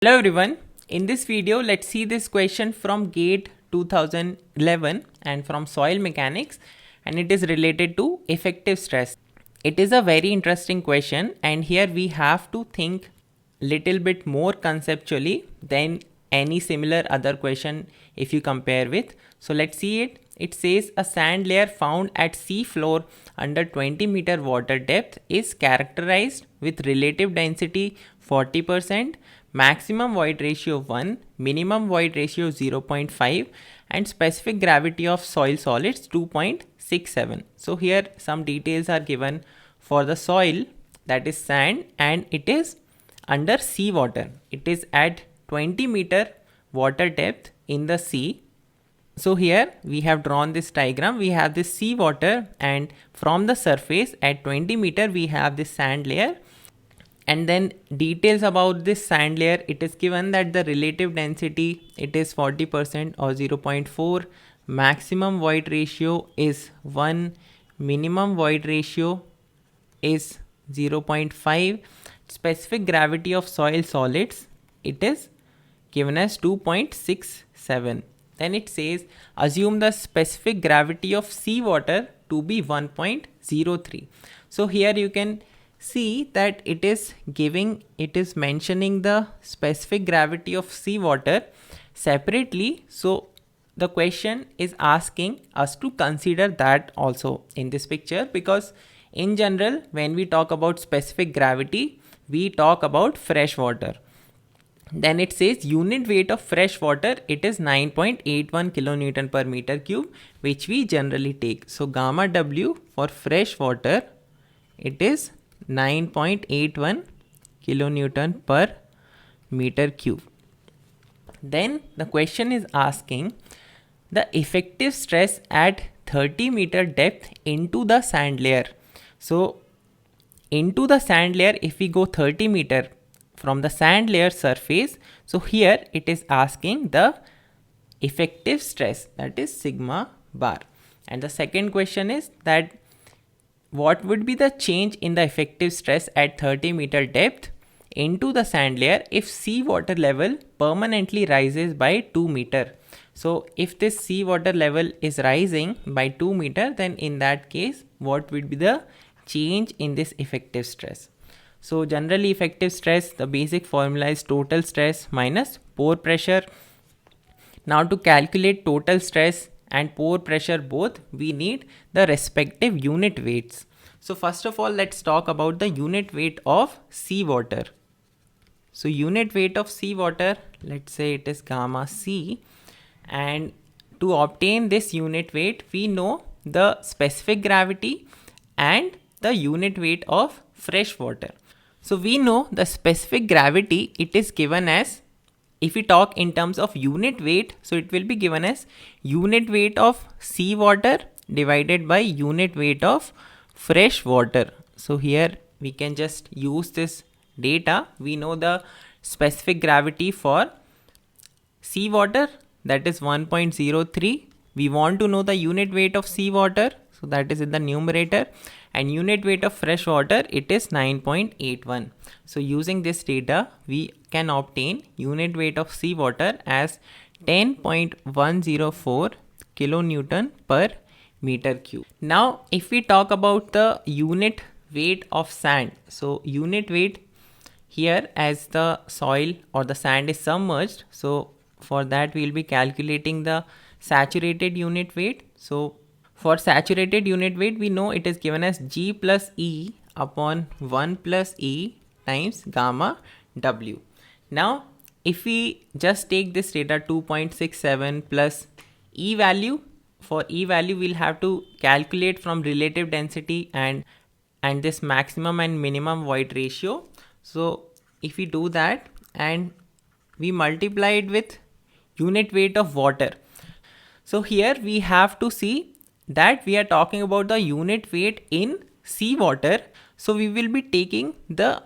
Hello everyone, in this video let's see this question from GATE 2011 and from soil mechanics, and it is related to effective stress. It is a very interesting question, and here we have to think little bit more conceptually than any similar other question if you compare with. So let's see it. It says a sand layer found at sea floor under 20-meter water depth is characterized with relative density 40%, maximum void ratio 1, minimum void ratio 0.5, and specific gravity of soil solids 2.67. So here some details are given for the soil, that is sand, and it is under sea water. It is at 20-meter water depth in the sea. So here we have drawn this diagram. We have this sea water, and from the surface at 20-meter we have this sand layer. And then details about this sand layer, it is given that the relative density, it is 40% or 0.4, maximum void ratio is 1, minimum void ratio is 0.5, specific gravity of soil solids, it is given as 2.67. Then it says assume the specific gravity of seawater to be 1.03. So here you can see that it is mentioning the specific gravity of seawater separately. So the question is asking us to consider that also in this picture, because in general when we talk about specific gravity we talk about fresh water. Then it says unit weight of fresh water, it is 9.81 kilonewton per meter cube, which we generally take. So gamma W for fresh water, it is 9.81 kilonewton per meter cube. Then the question is asking the effective stress at 30-meter depth into the sand layer. So into the sand layer, if we go 30 meter from the sand layer surface, so here it is asking the effective stress, that is sigma bar. And the second question is that what would be the change in the effective stress at 30-meter depth into the sand layer if seawater level permanently rises by 2 meter. So if this seawater level is rising by 2 meter, then in that case what would be the change in this effective stress? So generally effective stress, the basic formula is total stress minus pore pressure. Now to calculate total stress and pore pressure both, we need the respective unit weights. So first of all, let's talk about the unit weight of seawater. So unit weight of seawater, let's say it is gamma C, and to obtain this unit weight we know the specific gravity and the unit weight of fresh water. So we know the specific gravity, it is given as, if we talk in terms of unit weight, so it will be given as unit weight of seawater divided by unit weight of fresh water. So here we can just use this data. We know the specific gravity for seawater, that is 1.03. We want to know the unit weight of seawater, so that is in the numerator, and unit weight of fresh water, it is 9.81. So using this data we can obtain unit weight of seawater as 10.104 kilonewton per meter cube. Now if we talk about the unit weight of sand, so unit weight here, as the soil or the sand is submerged, so for that we will be calculating the saturated unit weight. So for saturated unit weight we know it is given as G plus E upon 1 plus E times gamma W. Now if we just take this data 2.67 plus E value, for E value we'll have to calculate from relative density and this maximum and minimum void ratio. So if we do that and we multiply it with unit weight of water, so here we have to see that we are talking about the unit weight in seawater. So we will be taking the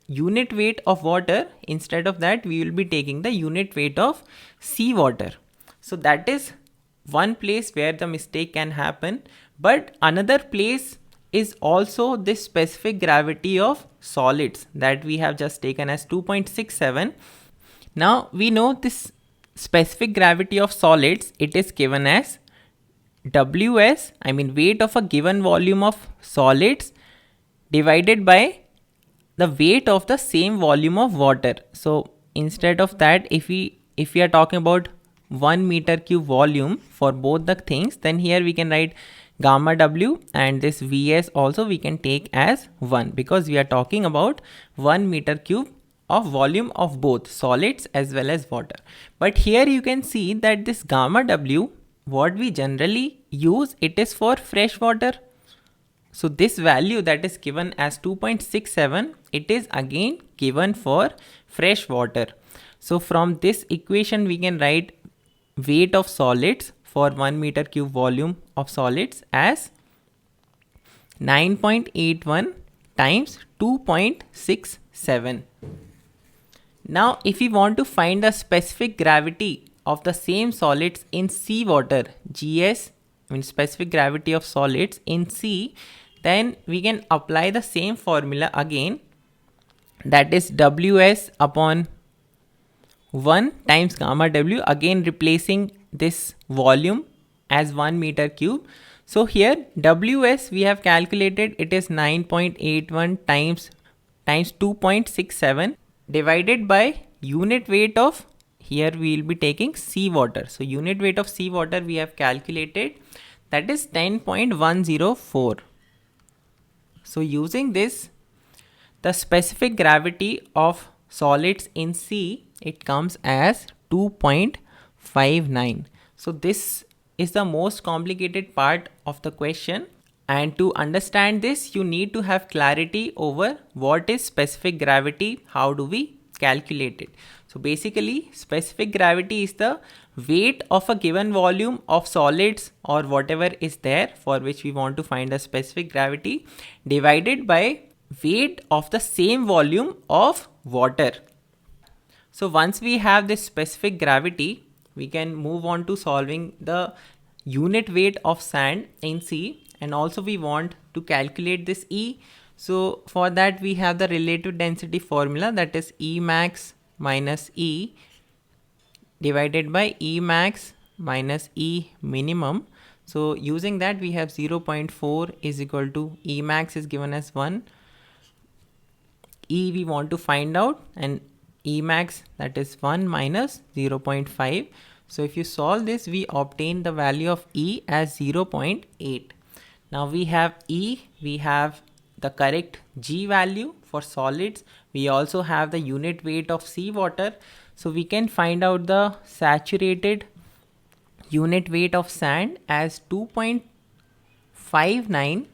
unit weight of water, instead of that we will be taking the unit weight of seawater. So that is one place where the mistake can happen. But another place is also this specific gravity of solids that we have just taken as 2.67. Now we know this specific gravity of solids, it is given as Ws, I mean weight of a given volume of solids divided by the weight of the same volume of water. So instead of that, if we are talking about 1 meter cube volume for both the things, then here we can write gamma W, and this Vs also we can take as 1, because we are talking about 1 meter cube of volume of both solids as well as water. But here you can see that this gamma W, what we generally use, it is for fresh water. So this value that is given as 2.67, it is again given for fresh water. So from this equation we can write weight of solids for 1 meter cube volume of solids as 9.81 times 2.67. Now if we want to find the specific gravity of the same solids in seawater, GS, I mean specific gravity of solids in sea, then we can apply the same formula again, that is Ws upon 1 times gamma W, again replacing this volume as 1 meter cube. So here Ws we have calculated, it is 9.81 times 2.67 divided by unit weight of, here we will be taking seawater. So unit weight of seawater we have calculated, that is 10.104. So using this, the specific gravity of solids in sea, it comes as 2.59. So this is the most complicated part of the question, and to understand this you need to have clarity over what is specific gravity, how do we calculate it. So basically specific gravity is the weight of a given volume of solids or whatever is there for which we want to find a specific gravity, divided by weight of the same volume of water. So once we have this specific gravity, we can move on to solving the unit weight of sand in sea, and also we want to calculate this E. So for that we have the relative density formula, that is E max minus E divided by E max minus E minimum. So using that we have 0.4 is equal to E max is given as 1, E we want to find out, and E max, that is 1 minus 0.5. So if you solve this, we obtain the value of E as 0.8. Now we have E, we have the correct G value for solids. We also have the unit weight of seawater. So we can find out the saturated unit weight of sand as 2.59.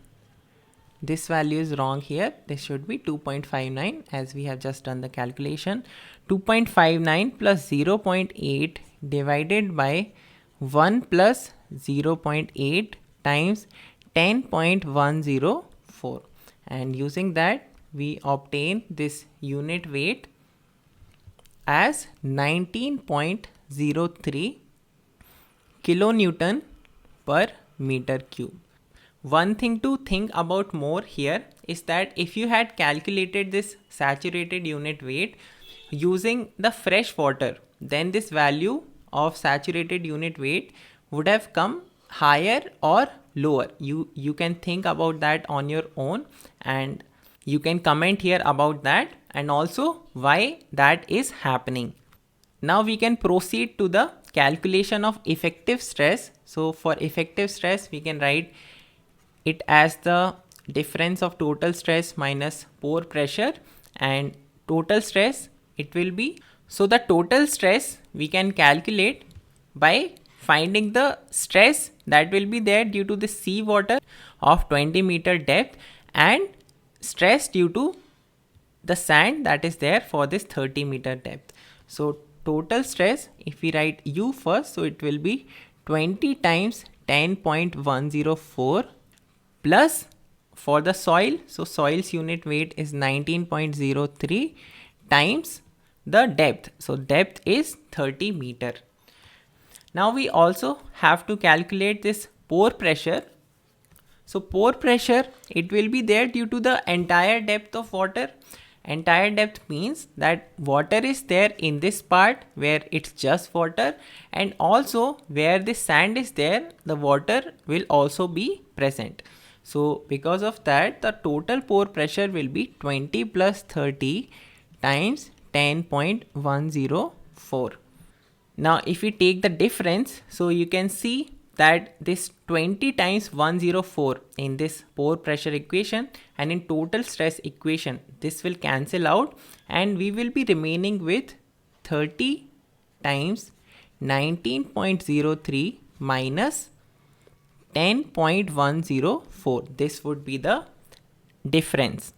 This value is wrong here. This should be 2.59 as we have just done the calculation. 2.59 plus 0.8 divided by 1 plus 0.8 times 10.104, and using that we obtain this unit weight as 19.03 kilonewton per meter cube. One thing to think about more here is that if you had calculated this saturated unit weight using the fresh water, then this value of saturated unit weight would have come higher or lower. You can think about that on your own, and you can comment here about that and also why that is happening. Now we can proceed to the calculation of effective stress. So for effective stress we can write it as the difference of total stress minus pore pressure, and total stress it will be, so the total stress we can calculate by finding the stress that will be there due to the sea water of 20 meter depth and stress due to the sand that is there for this 30 meter depth. So total stress, if we write U first, so it will be 20 times 10.104 plus for the soil, so soil's unit weight is 19.03 times the depth, so depth is 30 meter. Now we also have to calculate this pore pressure. So pore pressure, it will be there due to the entire depth of water, entire depth means that water is there in this part where it's just water, and also where the sand is there, the water will also be present. So because of that, the total pore pressure will be 20 plus 30 times 10.104. Now if we take the difference, so you can see that this 20 times 104 in this pore pressure equation and in total stress equation, this will cancel out and we will be remaining with 30 times 19.03 minus 10.104. This would be the difference.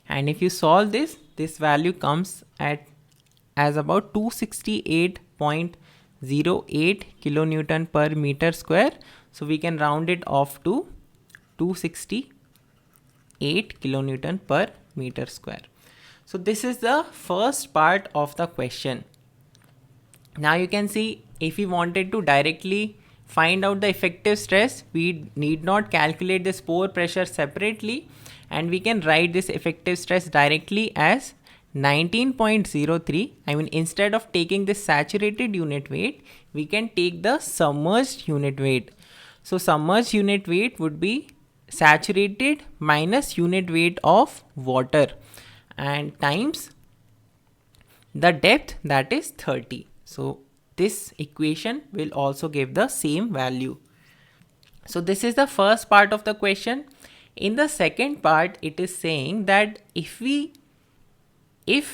And if you solve this, this value comes as about 268.08 kilonewton per meter square. So we can round it off to 268 kilonewton per meter square. So this is the first part of the question. Now you can see, if we wanted to directly find out the effective stress, we need not calculate this pore pressure separately, and we can write this effective stress directly as 19.03. I mean, instead of taking the saturated unit weight, we can take the submerged unit weight. So submerged unit weight would be saturated minus unit weight of water and times the depth, that is 30. So this equation will also give the same value. So this is the first part of the question. In the second part, it is saying that if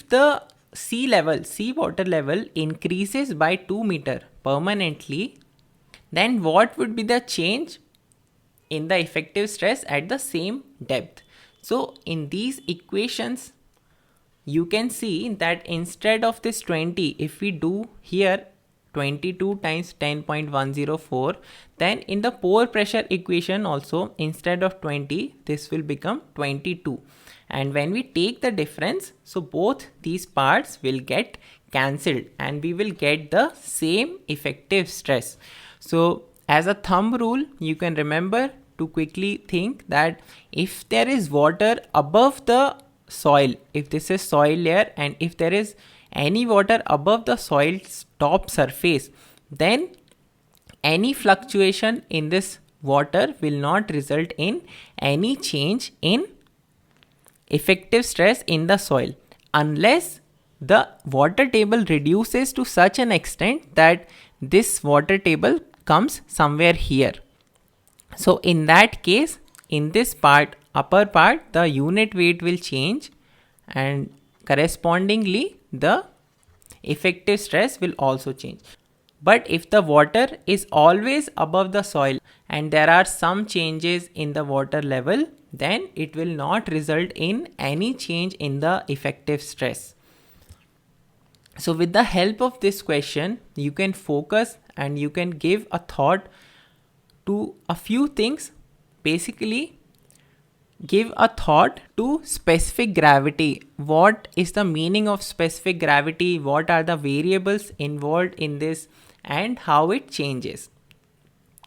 the sea water level increases by 2 meter permanently, then what would be the change in the effective stress at the same depth? So in these equations, you can see that instead of this 20, if we do here 22 times 10.104, then in the pore pressure equation also, instead of 20, this will become 22. And when we take the difference, so both these parts will get cancelled and we will get the same effective stress. So as a thumb rule, you can remember to quickly think that if there is water above the soil, if this is soil layer, and if there is any water above the soil's top surface, then any fluctuation in this water will not result in any change in effective stress in the soil, unless the water table reduces to such an extent that this water table comes somewhere here. So in that case, in this part, upper part, the unit weight will change and correspondingly the effective stress will also change. But if the water is always above the soil and there are some changes in the water level, then it will not result in any change in the effective stress. So with the help of this question, you can focus and you can give a thought to a few things. Basically, give a thought to specific gravity. What is the meaning of specific gravity? What are the variables involved in this and how it changes?